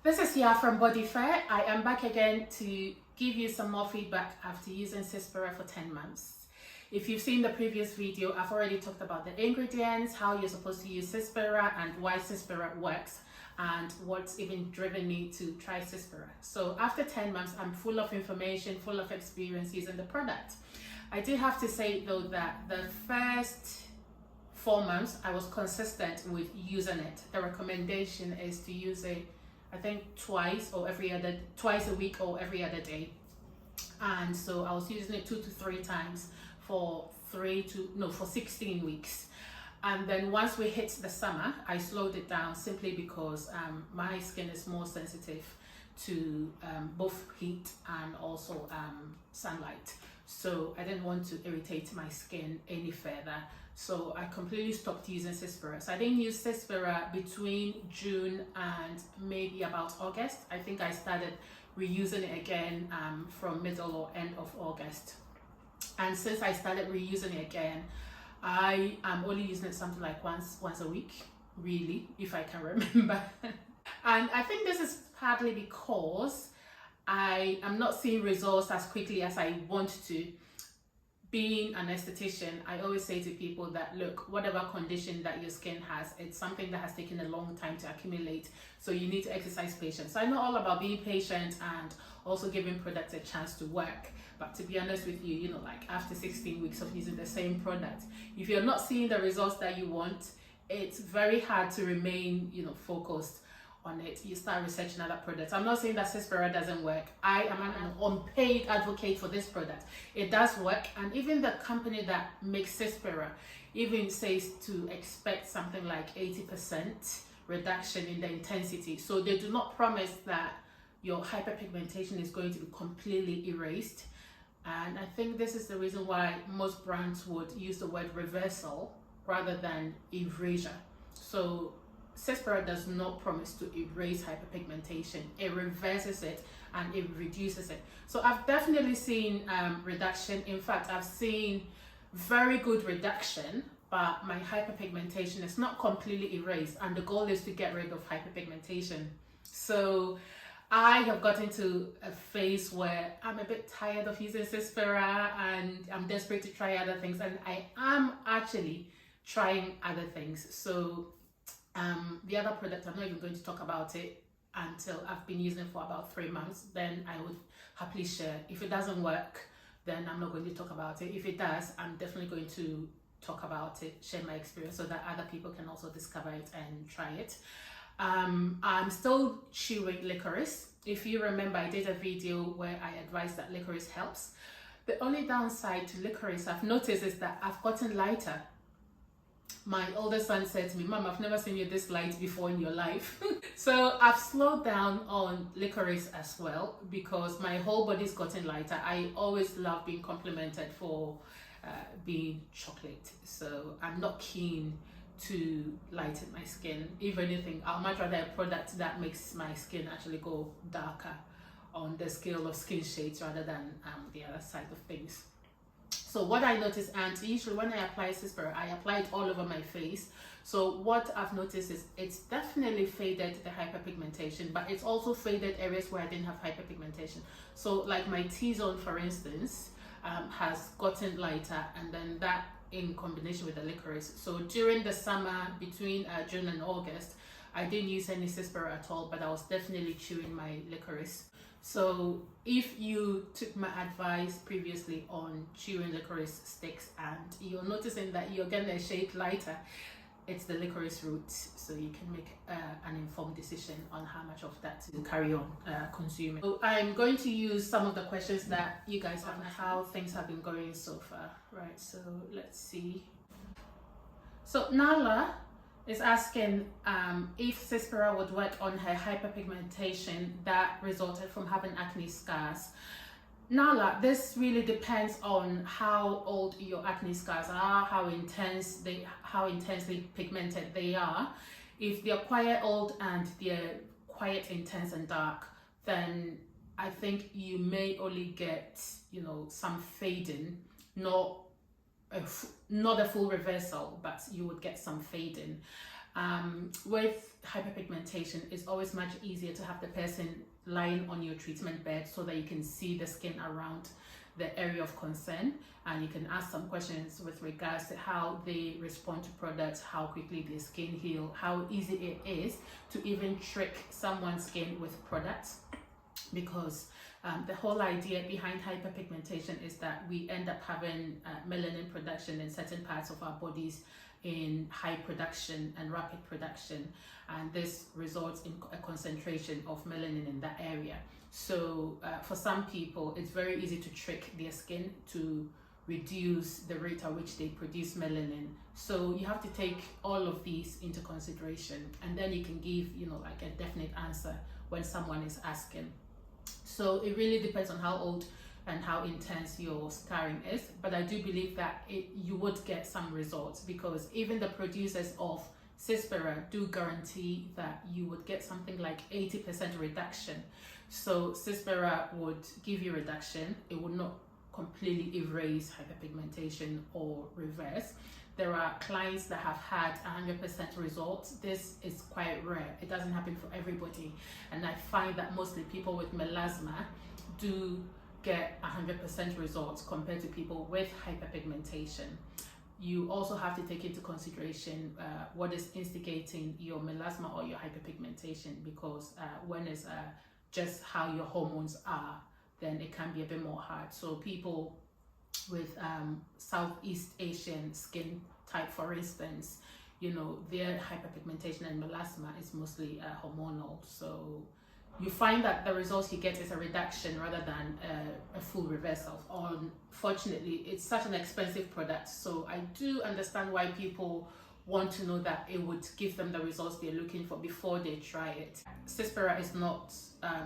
This is Sia from Body Fair. I am back again to give you some more feedback after using Cyspera for 10 months. If you've seen the previous video, I've already talked about the ingredients, how you're supposed to use Cyspera and why Cyspera works, and what's even driven me to try Cyspera. So after 10 months, I'm full of information, full of experience using the product. I do have to say though that the first 4 months I was consistent with using it. The recommendation is to use it, I think twice a week or every other day. And so I was using it 2 to 3 times for 16 weeks. And then once we hit the summer, I slowed it down simply because my skin is more sensitive to both heat and also sunlight. So I didn't want to irritate my skin any further. So I completely stopped using Cyspera. So I didn't use Cyspera between June and maybe about August. I think I started reusing it again from middle or end of August. And since I started reusing it again, I am only using it something like once a week, really, if I can remember. And I think this is partly because I am not seeing results as quickly as I want to. Being an esthetician, I always say to people that, look, whatever condition that your skin has, it's something that has taken a long time to accumulate. So you need to exercise patience. So I know all about being patient and also giving products a chance to work. But to be honest with you, like after 16 weeks of using the same product, if you're not seeing the results that you want, it's very hard to remain, focused on it. You start researching other products. I'm not saying that Cyspera doesn't work. I am an unpaid advocate for this product. It does work, and even the company that makes Cyspera even says to expect something like 80% reduction in the intensity. So they do not promise that your hyperpigmentation is going to be completely erased. And I think this is the reason why most brands would use the word reversal rather than erasure. So Cyspera does not promise to erase hyperpigmentation. It reverses it and it reduces it. So I've definitely seen reduction. In fact, I've seen very good reduction, but my hyperpigmentation is not completely erased, and the goal is to get rid of hyperpigmentation. So I have gotten to a phase where I'm a bit tired of using Cyspera and I'm desperate to try other things, and I am actually trying other things. So the other product, I'm not even going to talk about it until I've been using it for about 3 months. Then I would happily share. If it doesn't work, then I'm not going to talk about it. If it does, I'm definitely going to talk about it, share my experience so that other people can also discover it and try it. I'm still chewing licorice. If you remember, I did a video where I advised that licorice helps. The only downside to licorice I've noticed is that I've gotten lighter. My older son said to me, "Mom, I've never seen you this light before in your life." So I've slowed down on licorice as well because my whole body's gotten lighter. I always love being complimented for being chocolate. So I'm not keen to lighten my skin. If anything, I'll much rather a product that makes my skin actually go darker on the scale of skin shades rather than the other side of things. So what I noticed, and usually when I apply Cyspera, I apply it all over my face. So what I've noticed is it's definitely faded the hyperpigmentation, but it's also faded areas where I didn't have hyperpigmentation. So like my T-zone, for instance, has gotten lighter, and then that in combination with the licorice. So during the summer, between June and August, I didn't use any Cyspera at all, but I was definitely chewing my licorice. So if you took my advice previously on chewing licorice sticks and you're noticing that you're getting a shade lighter, it's the licorice root. So you can make an informed decision on how much of that to carry on consuming. So I'm going to use some of the questions that you guys have on how things have been going so far. Right, so let's see. So Nala is asking if Cyspera would work on her hyperpigmentation that resulted from having acne scars. Nala, this really depends on how old your acne scars are, how intensely pigmented they are. If they're quite old and they're quite intense and dark, then I think you may only get, some fading, not a full reversal, but you would get some fading. With hyperpigmentation, it's always much easier to have the person lying on your treatment bed so that you can see the skin around the area of concern, and you can ask some questions with regards to how they respond to products, how quickly their skin heal, how easy it is to even trick someone's skin with products, because the whole idea behind hyperpigmentation is that we end up having melanin production in certain parts of our bodies in high production and rapid production, and this results in a concentration of melanin in that area. So for some people, it's very easy to trick their skin to reduce the rate at which they produce melanin. So you have to take all of these into consideration, and then you can give, like a definite answer when someone is asking. So it really depends on how old and how intense your scarring is, but I do believe that you would get some results, because even the producers of Cyspera do guarantee that you would get something like 80% reduction. So Cyspera would give you reduction. It would not completely erase hyperpigmentation or reverse. There are clients that have had 100% results. This is quite rare. It doesn't happen for everybody. And I find that mostly people with melasma do get 100% results compared to people with hyperpigmentation. You also have to take into consideration what is instigating your melasma or your hyperpigmentation, because when it's just how your hormones are, then it can be a bit more hard. So people with Southeast Asian skin type, for instance, their hyperpigmentation and melasma is mostly hormonal. So you find that the results you get is a reduction rather than a full reversal. Unfortunately, it's such an expensive product, so I do understand why people want to know that it would give them the results they're looking for before they try it. Cyspera is not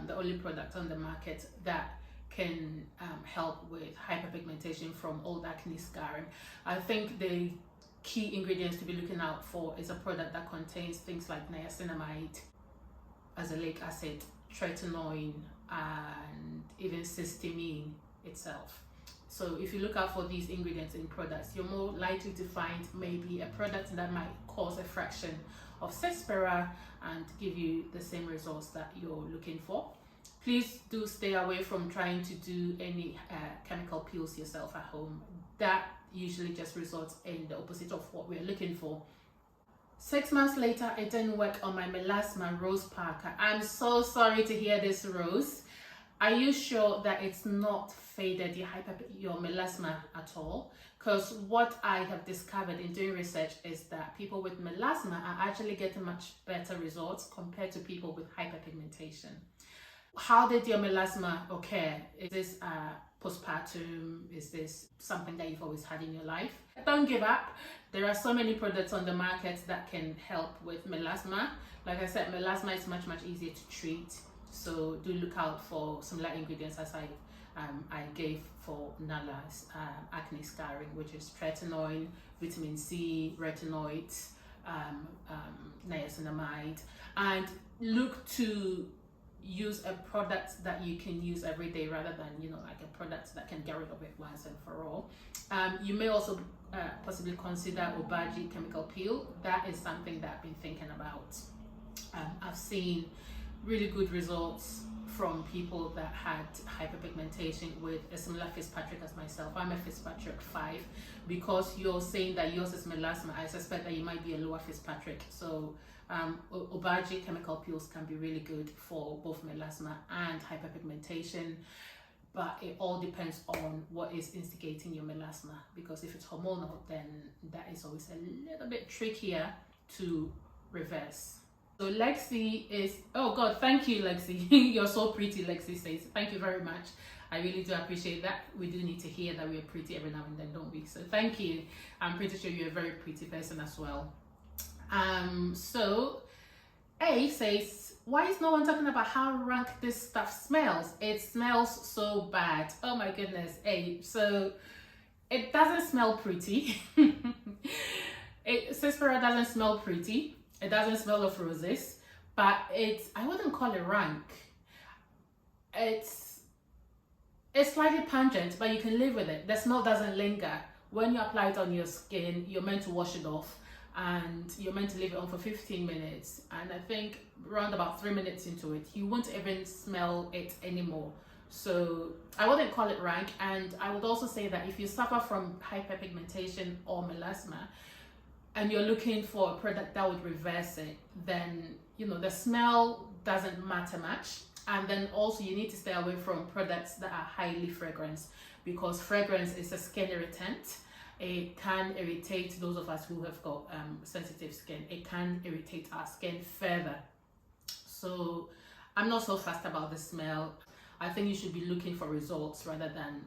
the only product on the market that can help with hyperpigmentation from old acne scarring. I think the key ingredients to be looking out for is a product that contains things like niacinamide, azelaic acid, tretinoin, and even cysteamine itself. So if you look out for these ingredients in products, you're more likely to find maybe a product that might cause a fraction of Cyspera and give you the same results that you're looking for. Please do stay away from trying to do any chemical peels yourself at home. That usually just results in the opposite of what we're looking for. 6 months later, it didn't work on my melasma, Rose Parker. I'm so sorry to hear this, Rose. Are you sure that it's not faded your melasma at all? Because what I have discovered in doing research is that people with melasma are actually getting much better results compared to people with hyperpigmentation. How did your melasma occur? Is this postpartum? Is this something that you've always had in your life? Don't give up. There are so many products on the market that can help with melasma. Like I said, melasma is much easier to treat. So do look out for similar ingredients as I gave for Nala's acne scarring, which is tretinoin, vitamin C, retinoids, niacinamide, and look to use a product that you can use every day rather than like a product that can get rid of it once and for all. You may also possibly consider Obagi chemical peel. That is something that I've been thinking about. I've seen really good results from people that had hyperpigmentation with a similar Fitzpatrick as myself. I'm a Fitzpatrick 5. Because you're saying that yours is melasma, I suspect that you might be a lower Fitzpatrick. So Obagi chemical peels can be really good for both melasma and hyperpigmentation, but it all depends on what is instigating your melasma, because if it's hormonal, then that is always a little bit trickier to reverse. So Lexi is, oh God, thank you, Lexi. You're so pretty, Lexi says. Thank you very much. I really do appreciate that. We do need to hear that we're pretty every now and then, don't we? So thank you. I'm pretty sure you're a very pretty person as well. So A says, why is no one talking about how rank this stuff smells? It smells so bad. Oh my goodness, A. So it doesn't smell pretty. Cyspera doesn't smell pretty. It doesn't smell of roses, but I wouldn't call it rank. It's slightly pungent, but you can live with it. The smell doesn't linger. When you apply it on your skin, you're meant to wash it off. and you're meant to leave it on for 15 minutes, and I think around about 3 minutes into it, you won't even smell it anymore. So I wouldn't call it rank. And I would also say that if you suffer from hyperpigmentation or melasma and you're looking for a product that would reverse it, then the smell doesn't matter much. And then also you need to stay away from products that are highly fragranced, because fragrance is a skin irritant. It can irritate those of us who have got sensitive skin. It can irritate our skin further. So I'm not so fussed about the smell. I think you should be looking for results rather than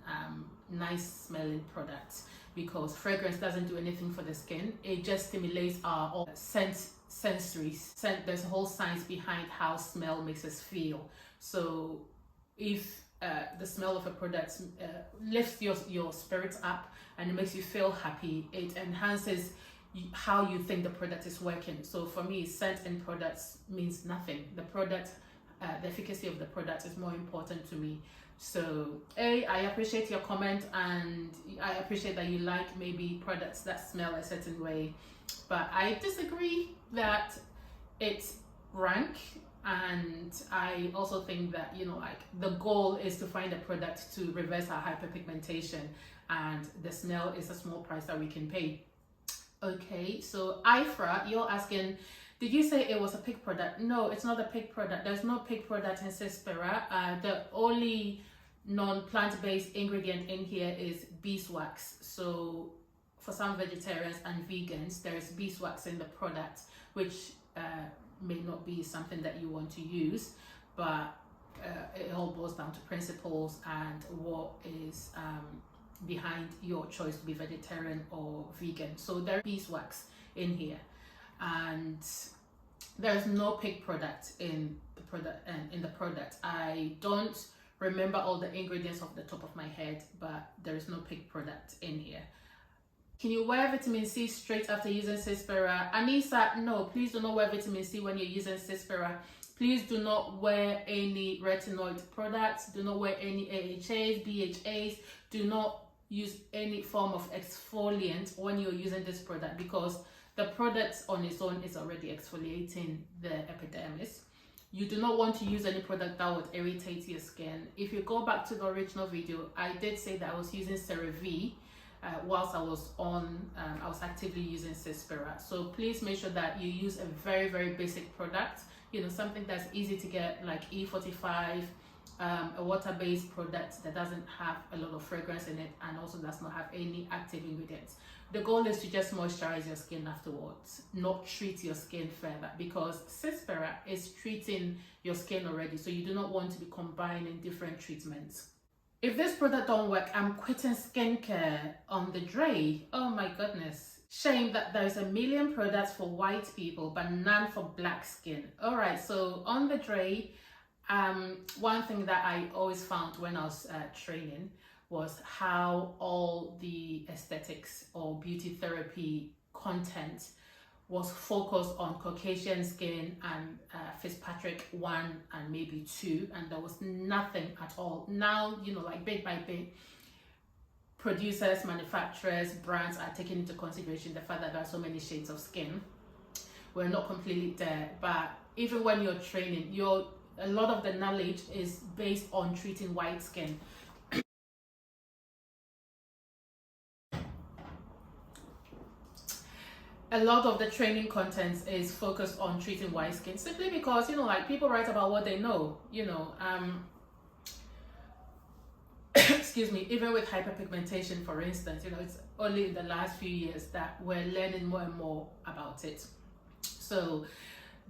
nice smelling products, because fragrance doesn't do anything for the skin. It just stimulates our sensories. There's a whole science behind how smell makes us feel. So if the smell of a product lifts your spirits up and it makes you feel happy, it enhances how you think the product is working. So for me, scent in products means nothing. The efficacy of the product is more important to me. So I appreciate your comment, and I appreciate that you like maybe products that smell a certain way, but I disagree that it's rank. And I also think that the goal is to find a product to reverse our hyperpigmentation, and the smell is a small price that we can pay. Okay, so Ifra, you're asking, did you say it was a pig product? No, it's not a pig product. There's no pig product in Cyspera. The only non-plant-based ingredient in here is beeswax. So for some vegetarians and vegans, there is beeswax in the product, which may not be something that you want to use, but it all boils down to principles and what is behind your choice to be vegetarian or vegan. So there is beeswax in here, and there's no pig product in the product. I don't remember all the ingredients off the top of my head, but there is no pig product in here. Can you wear vitamin C straight after using Cyspera? Anissa, no, please do not wear vitamin C when you're using Cyspera. Please do not wear any retinoid products. Do not wear any AHAs, BHAs. Do not use any form of exfoliant when you're using this product, because the product on its own is already exfoliating the epidermis. You do not want to use any product that would irritate your skin. If you go back to the original video, I did say that I was using CeraVe whilst I was actively using Cyspera. So please make sure that you use a very, very basic product, something that's easy to get, like E45, a water-based product that doesn't have a lot of fragrance in it and also does not have any active ingredients. The goal is to just moisturize your skin afterwards, not treat your skin further, because Cyspera is treating your skin already, so you do not want to be combining different treatments. If this product don't work, I'm quitting skincare on the Dre. Oh my goodness. Shame that there's a million products for white people, but none for black skin. All right, so on the Dre, one thing that I always found when I was training was how all the aesthetics or beauty therapy content was focused on Caucasian skin and Fitzpatrick 1 and maybe 2, and there was nothing at all. Now, like bit by bit, producers, manufacturers, brands are taking into consideration the fact that there are so many shades of skin. We're not completely there, but even when you're training, a lot of the knowledge is based on treating white skin. A lot of the training content is focused on treating white skin, simply because like people write about what they know. Excuse me. Even with hyperpigmentation, for instance, it's only in the last few years that we're learning more and more about it. So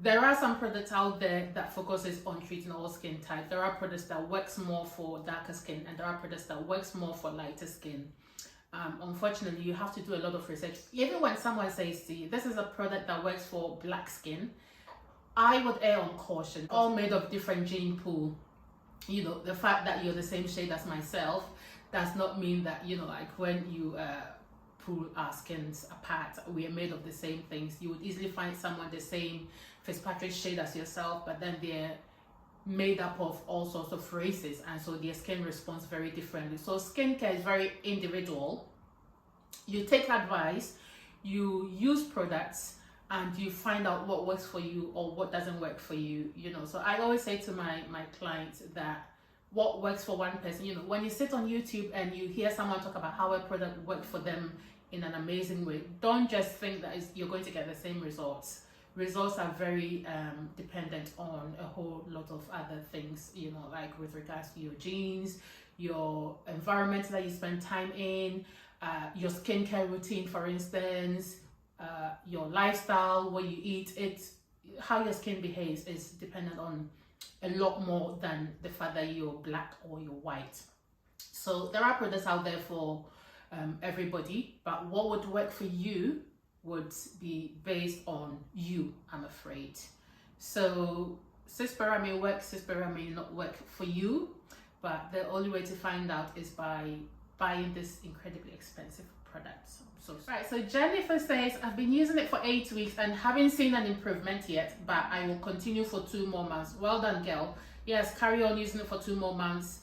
there are some products out there that focuses on treating all skin types. There are products that works more for darker skin, and there are products that works more for lighter skin. Unfortunately, you have to do a lot of research. Even when someone says to you, this is a product that works for black skin, I would err on caution. All made of different gene pool. The fact that you're the same shade as myself does not mean that, like when you pull our skins apart, we are made of the same things. You would easily find someone the same Fitzpatrick shade as yourself, but then they're made up of all sorts of races, and so their skin responds very differently. So skincare is very individual. You take advice, you use products and you find out what works for you or what doesn't work for you, you know. So I always say to my clients that what works for one person, you know, when you sit on YouTube and you hear someone talk about how a product worked for them in an amazing way, don't just think that you're going to get the same results. Results are very dependent on a whole lot of other things, you know, like with regards to your genes, your environment that you spend time in, your skincare routine, for instance, your lifestyle, what you eat. How your skin behaves is dependent on a lot more than the fact that you're black or you're white. So there are products out there for everybody, but what would work for you would be based on you, I'm afraid. So Cyspera may work, Cyspera may not work for you, but the only way to find out is by buying this incredibly expensive product. Right, so Jennifer says, I've been using it for 8 weeks and haven't seen an improvement yet, but I will continue for 2 more months. Well done, girl. Yes, carry on using it for 2 more months.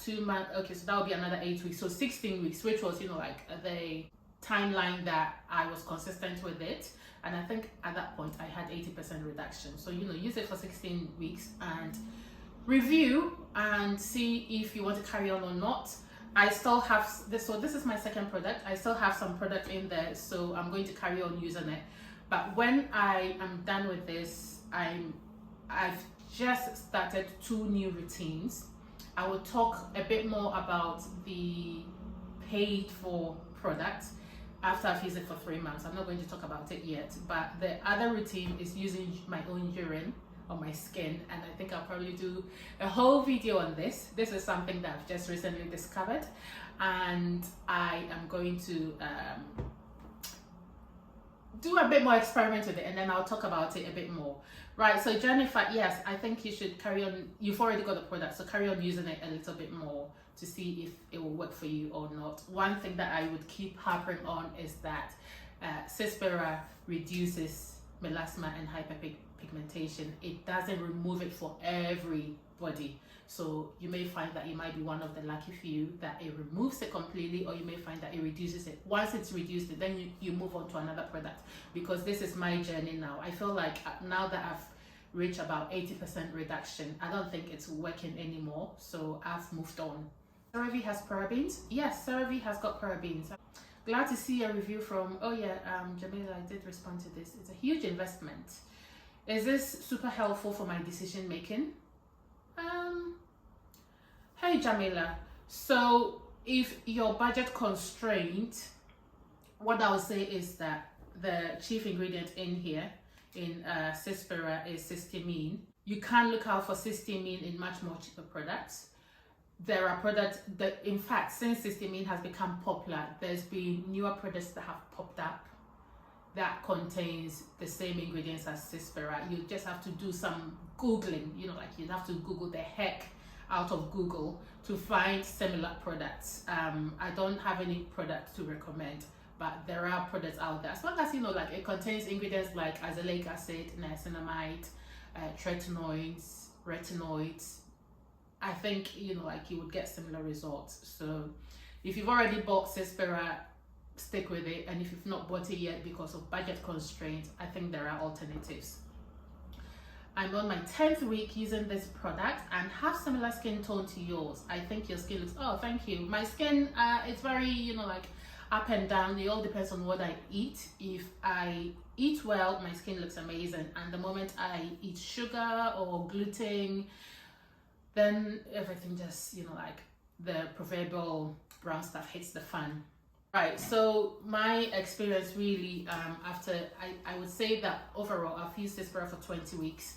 2 months, okay, so that will be another 8 weeks. So 16 weeks, which was, you know, like the timeline that I was consistent with it. And I think at that point I had 80% reduction. So, you know, use it for 16 weeks and review and see if you want to carry on or not. I still have this, so this is my second product. I still have some product in there, so I'm going to carry on using it. But when I am done with this, I've just started 2 new routines. I will talk a bit more about the paid for product after I've used it for 3 months. I'm not going to talk about it yet, but the other routine is using my own urine on my skin, and I think I'll probably do a whole video on this. This is something that I've just recently discovered, and I am going to do a bit more experiment with it, and then I'll talk about it a bit more. Right, so Jennifer, yes, I think you should carry on. You've already got the product, so carry on using it a little bit more to see if it will work for you or not. One thing that I would keep harping on is that Cyspera reduces melasma and hyperpigmentation. It doesn't remove it for everybody. So you may find that you might be one of the lucky few that it removes it completely, or you may find that it reduces it. Once it's reduced it, then you move on to another product, because this is my journey now. I feel like now that I've reached about 80% reduction, I don't think it's working anymore, so I've moved on. CeraVe has parabens. Yes, CeraVe has got parabens. Glad to see a review from, oh yeah, Jamila, I did respond to this. It's a huge investment. Is this super helpful for my decision making? Hey Jamila, so if you're budget constrained, what I would say is that the chief ingredient in here, in Cyspera, is cysteamine. You can look out for cysteamine in much more cheaper products. There are products that, in fact, since cysteamine has become popular, there's been newer products that have popped up that contains the same ingredients as Cyspera. You just have to do some Googling, you know, like you'd have to Google the heck out of Google to find similar products. I don't have any products to recommend, but there are products out there. As long as, you know, like it contains ingredients like azelaic acid, niacinamide, tretinoids, retinoids, I think, you know, like you would get similar results. So if you've already bought Cyspera, stick with it. And if you've not bought it yet because of budget constraints, I think there are alternatives. I'm on my 10th week using this product and have similar skin tone to yours. I think your skin looks, oh, thank you. My skin, it's very, you know, like up and down. It all depends on what I eat. If I eat well, my skin looks amazing. And the moment I eat sugar or gluten, then everything just, you know, like the proverbial brown stuff hits the fan. Right, so my experience really, after, I would say that overall I've used Cyspera for 20 weeks,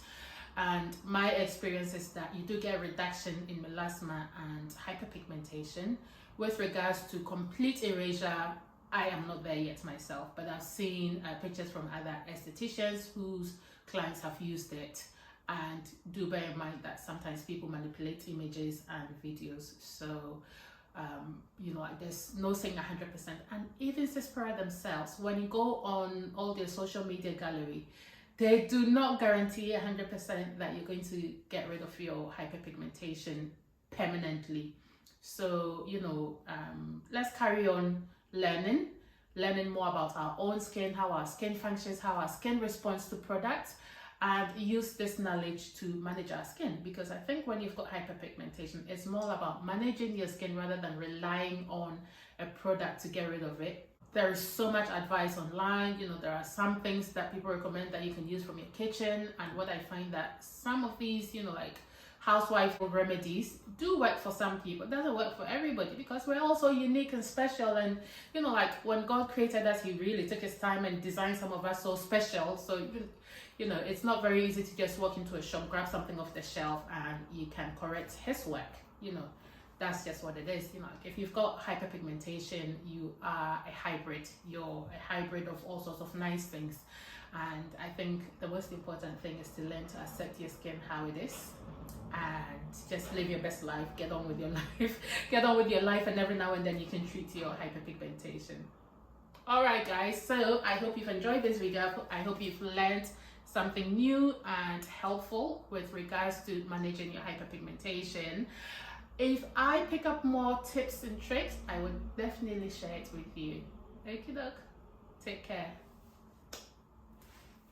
and my experience is that you do get a reduction in melasma and hyperpigmentation. With regards to complete erasure, I am not there yet myself, but I've seen pictures from other estheticians whose clients have used it. And do bear in mind that sometimes people manipulate images and videos, so you know, there's no saying 100%. And even Cyspera themselves, when you go on all their social media gallery, they do not guarantee 100% that you're going to get rid of your hyperpigmentation permanently. So, you know, let's carry on learning. learning more about our own skin, how our skin functions, how our skin responds to products, and use this knowledge to manage our skin. Because I think when you've got hyperpigmentation, it's more about managing your skin rather than relying on a product to get rid of it. There is so much advice online. You know, there are some things that people recommend that you can use from your kitchen, and what I find that some of these, you know, like housewife remedies do work for some people. It doesn't work for everybody, because we're also unique and special. And you know, like when God created us, he really took his time and designed some of us so special. So you know, it's not very easy to just walk into a shop, grab something off the shelf, and you can correct his work. You know, that's just what it is. You know, like if you've got hyperpigmentation, you are a hybrid. You're a hybrid of all sorts of nice things. And I think the most important thing is to learn to accept your skin how it is, and just live your best life. Get on with your life. Get on with your life, and every now and then you can treat your hyperpigmentation. Alright guys, so I hope you've enjoyed this video. I hope you've learned something new and helpful with regards to managing your hyperpigmentation. If I pick up more tips and tricks, I would definitely share it with you. Okie doke. Take care.